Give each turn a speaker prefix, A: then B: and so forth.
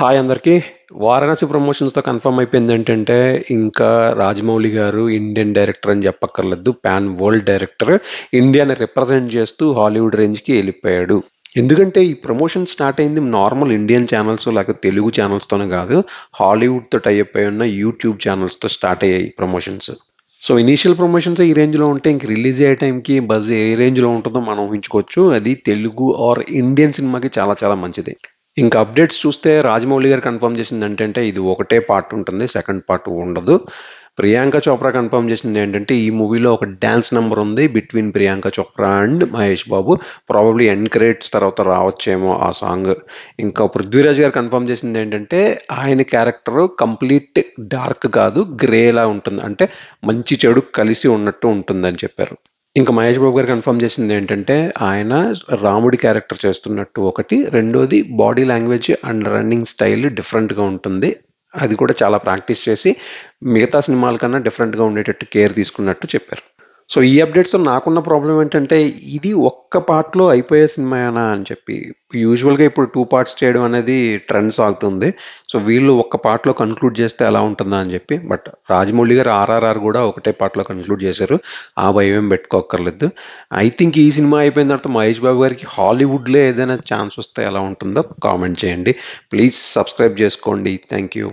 A: Hi అందరికీ. 'Varanasi' ప్రమోషన్స్‌తో confirm అయిపోయిందేంటంటే, ఇంకా రాజమౌళి గారు ఇండియన్ డైరెక్టర్ అని చెప్పక్కర్లేదు. Pan world director. ఇండియాని రిప్రజెంట్ చేస్తూ హాలీవుడ్ రేంజ్‌కి ఎళ్ళిపోయాడు. ఎందుకంటే ఈ ప్రమోషన్ స్టార్ట్ అయింది నార్మల్ ఇండియన్ ఛానల్స్ లేకపోతే తెలుగు ఛానల్స్‌తోనే కాదు. హాలీవుడ్‌తో టై అప్ అయి ఉన్న యూట్యూబ్ ఛానల్స్‌తో స్టార్ట్ అయ్యాయి ప్రమోషన్స్. సో ఇనీషియల్ ప్రమోషన్స్ ఈ రేంజ్‌లో ఉంటే ఇంక రిలీజ్ అయ్యే టైంకి బజ్ ఏ రేంజ్‌లో ఉంటుందో మనం ఊహించుకోవచ్చు. అది తెలుగు ఆర్ ఇండియన్ సినిమాకి చాలా చాలా మంచిది. ఇంకా అప్డేట్స్ చూస్తే రాజమౌళి గారు కన్ఫర్మ్ చేసింది ఏంటంటే ఇది ఒకటే పార్ట్ ఉంటుంది, సెకండ్ పార్ట్ ఉండదు. ప్రియాంక చోప్రా కన్ఫర్మ్ చేసింది ఏంటంటే ఈ మూవీలో ఒక డ్యాన్స్ నెంబర్ ఉంది between Priyanka Chopra and Mahesh Babu. Probably end credits తర్వాత రావచ్చేమో ఆ సాంగ్. ఇంకా పృథ్వీరాజ్ గారు కన్ఫర్మ్ చేసింది ఏంటంటే ఆయన క్యారెక్టర్ కంప్లీట్ డార్క్ కాదు, గ్రేలా ఉంటుంది, అంటే మంచి చెడు కలిసి ఉన్నట్టు ఉంటుందని చెప్పారు. ఇంకా మహేష్ బాబు గారు కన్ఫర్మ్ చేసింది ఏంటంటే ఆయన రాముడి క్యారెక్టర్ చేస్తున్నట్టు ఒకటి, రెండోది body language and running style డిఫరెంట్గా ఉంటుంది. అది కూడా చాలా ప్రాక్టీస్ చేసి మిగతా సినిమాల కన్నా డిఫరెంట్గా ఉండేటట్టు కేర్ తీసుకున్నట్టు చెప్పారు. సో ఈ అప్డేట్స్తో నాకున్న ప్రాబ్లం ఏంటంటే ఇది ఒక్క పార్ట్లో అయిపోయే సినిమానా అని చెప్పి. యూజువల్గా ఇప్పుడు 2 పార్ట్స్ చేయడం అనేది ట్రెండ్ సాగుతుంది. సో వీళ్ళు ఒక్క పార్ట్లో కన్క్లూడ్ చేస్తే ఎలా ఉంటుందా అని చెప్పి. బట్ రాజమౌళి గారు ఆర్ఆర్ఆర్ కూడా ఒకటే పార్ట్లో కన్క్లూడ్ చేశారు. ఆ భయం ఏం పెట్టుకోక్కర్లేదు. ఐ థింక్ ఈ సినిమా అయిపోయిన తర్వాత మహేష్ బాబు గారికి హాలీవుడ్లో ఏదైనా ఛాన్స్ వస్తే ఎలా ఉంటుందో కామెంట్ చేయండి. ప్లీజ్ సబ్స్క్రైబ్ చేసుకోండి. Thank you.